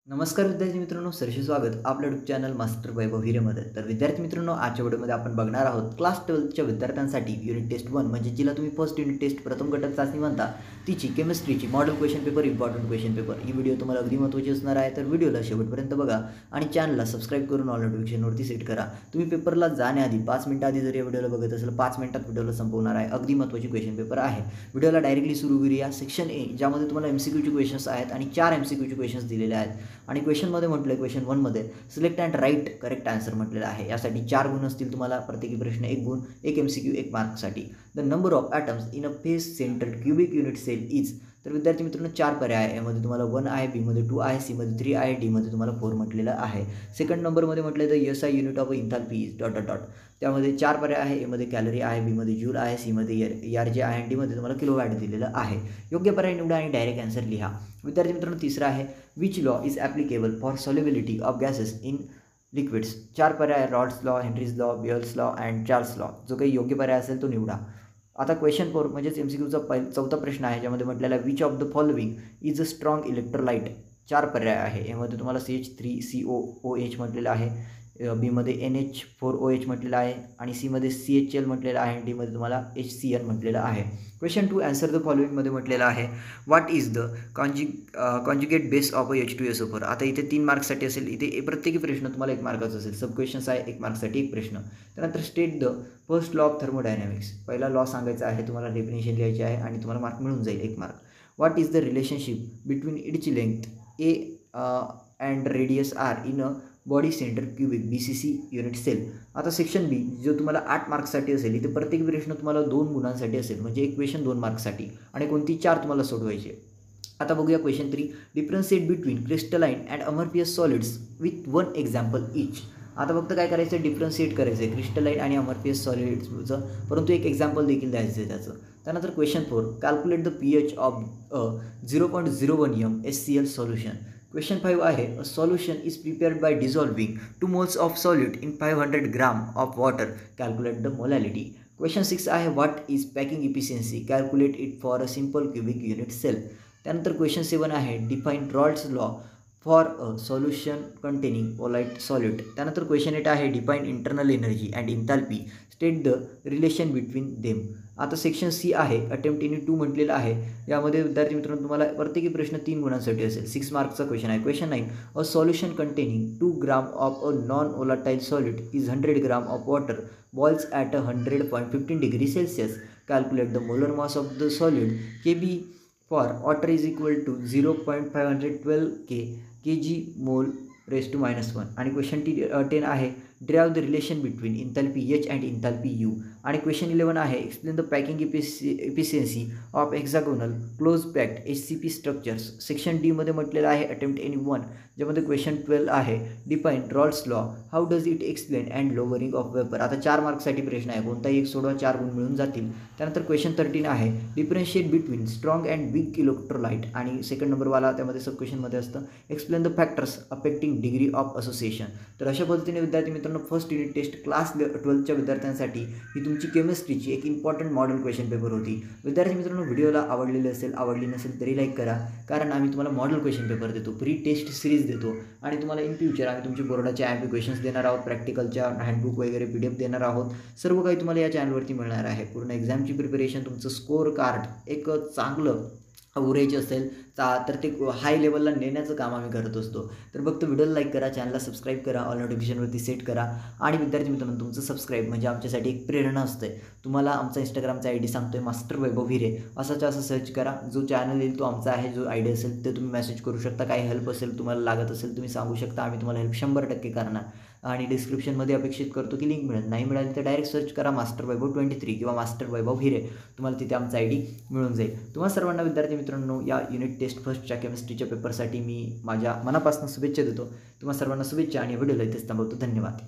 नमस्कार विद्यार्थी मित्रांनो, सरसे स्वागत आपल्या यूट्यूब चॅनल मास्टर वैभव हिरेमध्ये. तर विद्यार्थी मित्रांनो, आजच्या व्हिडिओमध्ये आपण बघणार आहोत क्लास 12च्या विद्यार्थ्यांसाठी युनिट टेस्ट 1 म्हणजे जिला तुम्ही फर्स्ट युनिट टेस्ट प्रथम घटक चाचणी म्हणता, तिची केमिस्ट्रीची model question paper, important question paper. ही व्हिडिओ तुम्हाला अगदी महत्त्वाची असणार आहे, तर व्हिडिओला शेवटपर्यंत बघा आणि चॅनलला सबस्क्राईब करून ऑल नोटिफिकेशनवरती सेट करा. तुम्ही पेपरला जाण्याआधी 5 मिनिटं आधी जर या व्हिडिओला बघत असेल 5 मिनिटात व्हिडिओला संपवणार आहे. अगदी महत्त्वाची क्वेश्चन पेपर आहे. व्हिडिओला डायरेक्टली सुरू करूया. सेक्शन ए, ज्यामध्ये तुम्हाला MCQचे क्वेश्चन्स आहेत आणि 4 MCQचे क्वेश्चन्स दिलेले आहेत आणि क्वेश्चनमध्ये म्हटलं आहे क्वेश्चन 1 मध्ये select and write correct answer म्हटलेलं आहे. यासाठी 4 गुण असतील तुम्हाला, प्रत्येकी प्रश्न 1 गुण, 1 MCQ 1 मार्कसाठी. The number of atoms in a face centred cubic unit cell is. तर विद्यार्थी मित्रांनो 4 पर्याय आहे. यामध्ये तुम्हाला 1 आहे, बी मध्ये 2 आहे, सी मध्ये 3 आहे, डी मध्ये तुम्हाला 4 म्हटलेलं आहे. सेकंड नंबरमध्ये म्हटलं तर SI unit of enthalpy is ... त्यामध्ये 4 पर्याय आहे. एमध्ये कॅलरी आहे, बी मध्ये जूल आहे, सी मध्ये ERJ आहे, डी मध्ये तुम्हाला किलोवॅट दिलेलं आहे. योग्य पर्याय निवडा आणि डायरेक्ट आन्सर लिहा. विद्यार्थी मित्रांनो तिसरा आहे which law is applicable for solubility of gases in liquids. 4 पर्याय, rods law, Henry's law, bears law and Charles law. जो काही योग्य पर्याय असेल तो निवडा. आता क्वेश्चन 4 म्हणजेच MCQचा चौथा प्रश्न आहे, ज्यामध्ये म्हटलेला which of the following is a strong electrolyte. 4 पर्याय आहे. यामध्ये तुम्हाला CH3COOH म्हटलेलं आहे, बी मध्ये NH4OH म्हटलेलं आहे आणि सी मध्ये CHL म्हटलेलं आहे, डी मध्ये तुम्हाला HCl म्हटलेलं आहे. क्वेश्चन 2 आन्सर द फॉलोइंगमध्ये म्हटलेलं आहे what is the conjugate base of H2SO4. आता इथे 3 मार्क्ससाठी असेल. इथे प्रत्येकी प्रश्न तुम्हाला 1 मार्काचा असेल. सब क्वेश्चन्स आहे, 1 मार्क्ससाठी 1 प्रश्न. त्यानंतर state the first law of thermodynamics. पहिला लॉ सांगायचा आहे, तुम्हाला डेफिनेशन लिहायची आहे आणि तुम्हाला मार्क मिळून जाईल 1 mark. What is the relationship between इटची length A and radius R in a body centre cubic BCC unit cell. आता सेक्शन बी जो तुम्हाला 8 मार्क्ससाठी असेल, इथे प्रत्येक प्रश्न तुम्हाला 2 गुणांसाठी असेल, म्हणजे एक क्वेश्चन 2 मार्क्ससाठी आणि कोणती 4 तुम्हाला सोडवायचे. आता बघूया question 3. Differentiate between crystalline and amorphous solids with 1 example each. आता फक्त काय करायचं, डिफरन्शिएट करायचं आहे क्रिस्टलाइन आणि अमर्फियस सॉलिड्सचं, परंतु एक एक्झाम्पल देखील द्यायचं आहे त्याचं. त्यानंतर question 4. Calculate the pH of 0.01 MnHCl solution. Question 5 आहे a solution is prepared by dissolving 2 moles of solute in 500 gram of water. Calculate the molality. Question 6 आहे what is packing efficiency. Calculate it for a simple cubic unit cell. त्यानंतर question 7 आहे define Raoult's law for a solution containing polite solute. त्यानंतर question 8 आहे define internal energy and enthalpy, state the relation between them. आता section C आहे attempt in 2 म्हटलेलं आहे. यामध्ये विद्यार्थी मित्रांनो तुम्हाला प्रत्येकी प्रश्न 3 गुणांसाठी असेल. 6 मार्क्सचा क्वेश्चन आहे. Question 9 a solution containing 2 gram of a non volatile solute is 100 gram of water boils at 100.15 degree Celsius. Calculate the molar mass of the solute KB for water is equal to 0.512 kg mole raised to -1. आणि question 10 आहे drive the relation between enthalpy H and enthalpy U. आणि question 11 आहे explain the packing efficiency of hexagonal close packed HCP structures. Section D मध्ये म्हटलेलं आहे attempt any 1, ज्यामध्ये question 12 आहे define Raoult's law, how does it explain and lowering of vapour. आता 4 मार्क्ससाठी प्रश्न आहे, कोणताही एक सोडवा, 4 गुण मिळून जातील. त्यानंतर क्वेश्चन 13 आहे differentiate between strong and weak electrolyte आणि सेकंड नंबरवाला त्यामध्ये सब क्वेश्चनमध्ये असतं explain the factors affecting degree of association. तर अशा पद्धतीने विद्यार्थी मित्रांनो फर्स्ट युनिट टेस्ट क्लास 12च्या विद्यार्थ्यांसाठी ही तुमची केमिस्ट्रीची एक इम्पॉर्टंट मॉडेल क्वेश्चन पेपर होती. विद्यार्थी मित्रांनो व्हिडिओला आवडलेले असेल, आवडली नसेल तरी लाईक करा, कारण आम्ही तुम्हाला मॉडेल क्वेश्चन पेपर देतो, प्री टेस्ट सिरीज देतो आणि तुम्हाला इन फ्युचर आम्ही तुमच्या बोर्डाचे MP क्वेश्चन्स देणार आहोत, प्रॅक्टिकलच्या हँडबुक वगैरे PDF देणार आहोत. सर्व काही तुम्हाला या चॅनलवरती मिळणार आहे. पूर्ण एक्झामची प्रिपरेशन, तुमचं स्कोअर कार्ड एक चांगलं उरेज असेल तर ते हाय लेवलला नेण्याचं काम आम्ही करत असतो. तर फक्त व्हिडिओला लाईक करा, चॅनलला सबस्क्राईब करा, ऑल नोटिफिकेशनवरती सेट करा आणि विद्यार्थी मित्रांनो तुमचं सबस्क्राईब म्हणजे आमच्यासाठी एक प्रेरणा असते. तुम्हाला आमचा इंस्टाग्रामचा ID सांगतोय मास्टर वैभव हिरे, असं सर्च करा. जो चॅनल येईल तो आमचा आहे, जो ID असेल ते तुम्ही मेसेज करू शकता. काही हेल्प असेल तुम्हाला लागत असेल तुम्ही सांगू शकता, आम्ही तुम्हाला हेल्प 100% करणार. आणि डिस्क्रिप्शनमध्ये अपेक्षित करतो की लिंक मिळेल, नाही मिळाली तर डायरेक्ट सर्च करा मास्टर वैभव 23 किंवा मास्टर वैभव हिरे, तुम्हाला तिथे आमचा ID मिळून जाईल. तुम्हाला सर्वांना विद्यार्थी मित्रांनो या युनिट टेस्ट फर्स्टच्या केमिस्ट्रीच्या पेपरसाठी मी माझ्या मनापासून शुभेच्छा देतो. तुम्हाला सर्वांना शुभेच्छा आणि व्हिडिओला इथेच थांबवतो. धन्यवाद.